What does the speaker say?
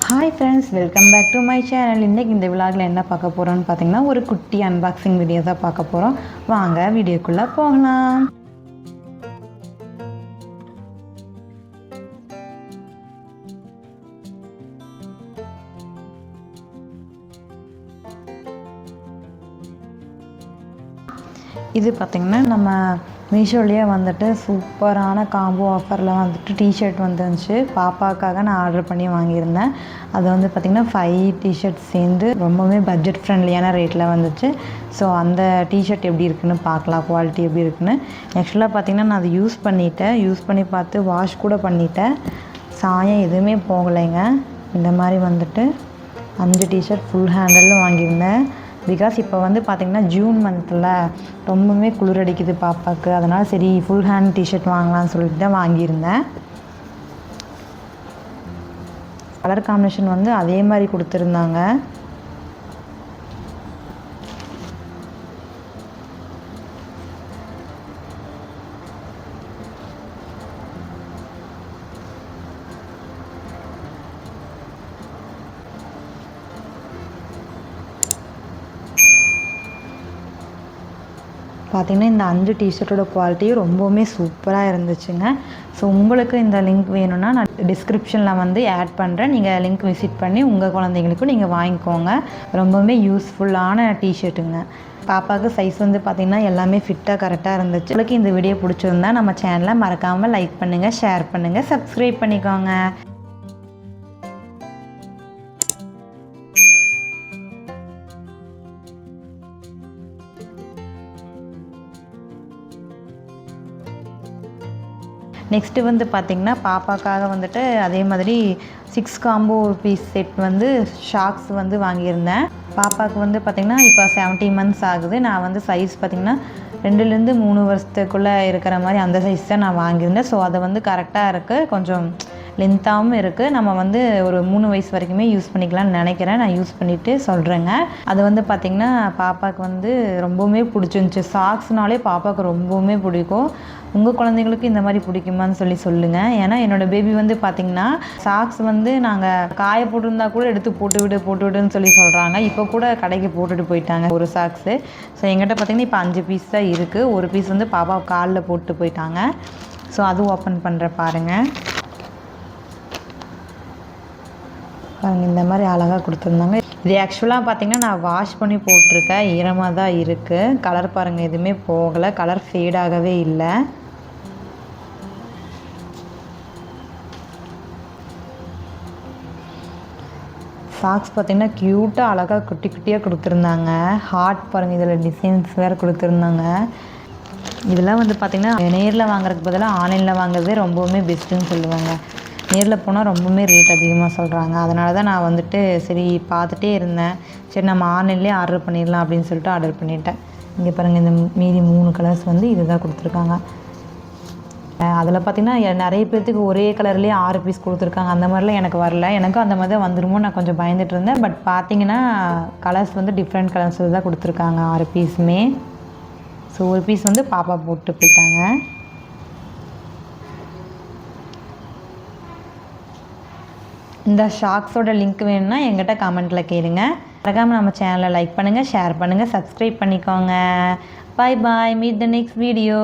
Hi friends, welcome back to my channel. இன்றைக்கி இந்த விலாகில் என்ன பார்க்க போகிறோன்னு பார்த்தீங்கன்னா, ஒரு குட்டி அன்பாக்சிங் வீடியோ தான் பார்க்க போகிறோம். வாங்க வீடியோக்குள்ளே போகலாம். இது பார்த்திங்கன்னா நம்ம மீஷோலேயே வந்துட்டு சூப்பரான காம்போ ஆஃபரில் வந்துட்டு டிஷர்ட் வந்துருந்துச்சு. பாப்பாவுக்காக நான் ஆர்டர் பண்ணி வாங்கியிருந்தேன். அது வந்து பார்த்திங்கன்னா 5 டிஷர்ட் சேர்ந்து ரொம்பவே பட்ஜெட் ஃப்ரெண்ட்லியான ரேட்டில் வந்துச்சு. ஸோ அந்த டிஷர்ட் எப்படி இருக்குதுன்னு பார்க்கலாம், குவாலிட்டி எப்படி இருக்குதுன்னு. ஆக்சுவலாக பார்த்திங்கன்னா நான் அதை யூஸ் பண்ணி பார்த்து வாஷ் கூட பண்ணிட்டேன். சாயம் எதுவுமே போகலைங்க. இந்த மாதிரி வந்துட்டு 5 டிஷர்ட் ஃபுல் ஹேண்டலில் வாங்கியிருந்தேன். பிகாஸ் இப்போ வந்து பார்த்திங்கன்னா ஜூன் மந்தில் ரொம்பவுமே குளிர் அடிக்குது பாப்பாவுக்கு. அதனால் சரி ஃபுல் ஹேண்ட் டிஷர்ட் வாங்கலாம்னு சொல்லிட்டு தான் வாங்கியிருந்தேன். கலர் காம்பினேஷன் வந்து அதே மாதிரி கொடுத்துருந்தாங்க. பார்த்திங்கன்னா இந்த 5 டிஷர்ட்டோட குவாலிட்டியும் ரொம்பவுமே சூப்பராக இருந்துச்சுங்க. ஸோ உங்களுக்கு இந்த லிங்க் வேணும்னா நான் டிஸ்கிரிப்ஷனில் வந்து ஆட் பண்ணுறேன். நீங்கள் லிங்க் விசிட் பண்ணி உங்கள் குழந்தைங்களுக்கும் நீங்கள் வாங்கிக்கோங்க. ரொம்பவுமே யூஸ்ஃபுல்லான டிஷர்ட்டுங்க. பாப்பாவுக்கு சைஸ் வந்து பார்த்திங்கன்னா எல்லாமே ஃபிட்டாக கரெக்டாக இருந்துச்சு. உங்களுக்கு இந்த வீடியோ பிடிச்சிருந்தா நம்ம சேனலை மறக்காமல் லைக் பண்ணுங்கள், ஷேர் பண்ணுங்கள், சப்ஸ்கிரைப் பண்ணிக்கோங்க. நெக்ஸ்ட்டு வந்து பார்த்திங்கன்னா பாப்பாக்காக வந்துட்டு அதே மாதிரி 6 காம்போ பீஸ் செட் வந்து ஷாக்ஸ் வந்து வாங்கியிருந்தேன். பாப்பாவுக்கு வந்து பார்த்திங்கன்னா இப்போ 17 மந்த்ஸ் ஆகுது. நான் வந்து சைஸ் பார்த்திங்கன்னா 2லேருந்து 3 வருஷத்துக்குள்ளே இருக்கிற மாதிரி அந்த சைஸ் தான் நான் வாங்கியிருந்தேன். ஸோ அதை வந்து கரெக்டாக இருக்குது, கொஞ்சம் லென்த்தாகவும் இருக்குது. நம்ம வந்து ஒரு 3 வயசு வரைக்குமே யூஸ் பண்ணிக்கலாம்னு நினைக்கிறேன். நான் யூஸ் பண்ணிவிட்டு சொல்கிறேங்க. அது வந்து பார்த்திங்கன்னா பாப்பாவுக்கு வந்து ரொம்பவுமே பிடிச்சிருந்துச்சி. சாக்ஸ்னாலே பாப்பாவுக்கு ரொம்பவுமே பிடிக்கும். உங்கள் குழந்தைங்களுக்கு இந்த மாதிரி பிடிக்குமான்னு சொல்லுங்கள். ஏன்னா என்னோடய பேபி வந்து பார்த்திங்கன்னா சாக்ஸ் வந்து நாங்கள் காய போட்டிருந்தா கூட எடுத்து போட்டுவிடுன்னு சொல்கிறாங்க. இப்போ கூட கடைக்கு போட்டுட்டு போயிட்டாங்க ஒரு சாக்ஸு. ஸோ எங்கிட்ட பார்த்திங்கன்னா இப்போ 5 பீஸ் தான் இருக்குது. ஒரு பீஸ் வந்து பாப்பா காலில் போட்டு போயிட்டாங்க. ஸோ அதுவும் ஓப்பன் பண்ணுற பாருங்கள். இந்த மாதிரி அழகாக கொடுத்துருந்தாங்க. இது ஆக்சுவலாக பார்த்திங்கன்னா நான் வாஷ் பண்ணி போட்டிருக்கேன். ஈரமாக தான் இருக்குது. கலர் பாருங்கள், எதுவுமே போகலை. கலர் ஃபேடாகவே இல்லை. சாக்ஸ் பார்த்திங்கன்னா க்யூட்டாக அழகாக குட்டி குட்டியாக கொடுத்துருந்தாங்க. ஹார்ட் பாருங்கள், இதில் டிசைன்ஸ் வேறு கொடுத்துருந்தாங்க. இதெல்லாம் வந்து பார்த்திங்கன்னா நேரில் வாங்குறதுக்கு பதிலாக ஆன்லைனில் வாங்குறதே ரொம்பவுமே பெஸ்ட்டுன்னு சொல்லுவாங்க. நேரில் போனால் ரொம்பவுமே ரேட் அதிகமாக சொல்கிறாங்க. அதனால தான் நான் வந்துட்டு சரி பார்த்துட்டே இருந்தேன். சரி நம்ம ஆன்லைன்லேயே ஆர்டர் பண்ணிடலாம் அப்படின்னு சொல்லிட்டு ஆர்டர் பண்ணிட்டேன். இங்கே பாருங்கள், இந்த மீதி 3 கலர்ஸ் வந்து இது தான் கொடுத்துருக்காங்க. அதில் பார்த்திங்கன்னா நிறைய பேர்த்துக்கு ஒரே கலர்லேயே 6 பீஸ் கொடுத்துருக்காங்க. அந்த மாதிரிலாம் எனக்கு வரல. எனக்கும் அந்த மாதிரி தான் வந்துருமோ நான் கொஞ்சம் பயந்துட்டு இருந்தேன். பட் பார்த்திங்கன்னா கலர்ஸ் வந்து டிஃப்ரெண்ட் கலர்ஸ் தான் கொடுத்துருக்காங்க 6 பீஸுமே. ஸோ ஒரு பீஸ் வந்து பாப்பா போட்டு போயிட்டாங்க. இந்த ஷாக்ஸோட லிங்க் வேணும்னா எங்கிட்ட கமெண்ட்டில் கேளுங்க. மறக்காமல் நம்ம சேனலை லைக் பண்ணுங்கள், ஷேர் பண்ணுங்கள், சப்ஸ்கிரைப் பண்ணிக்கோங்க. பாய் பாய், மீட் த நெக்ஸ்ட் வீடியோ.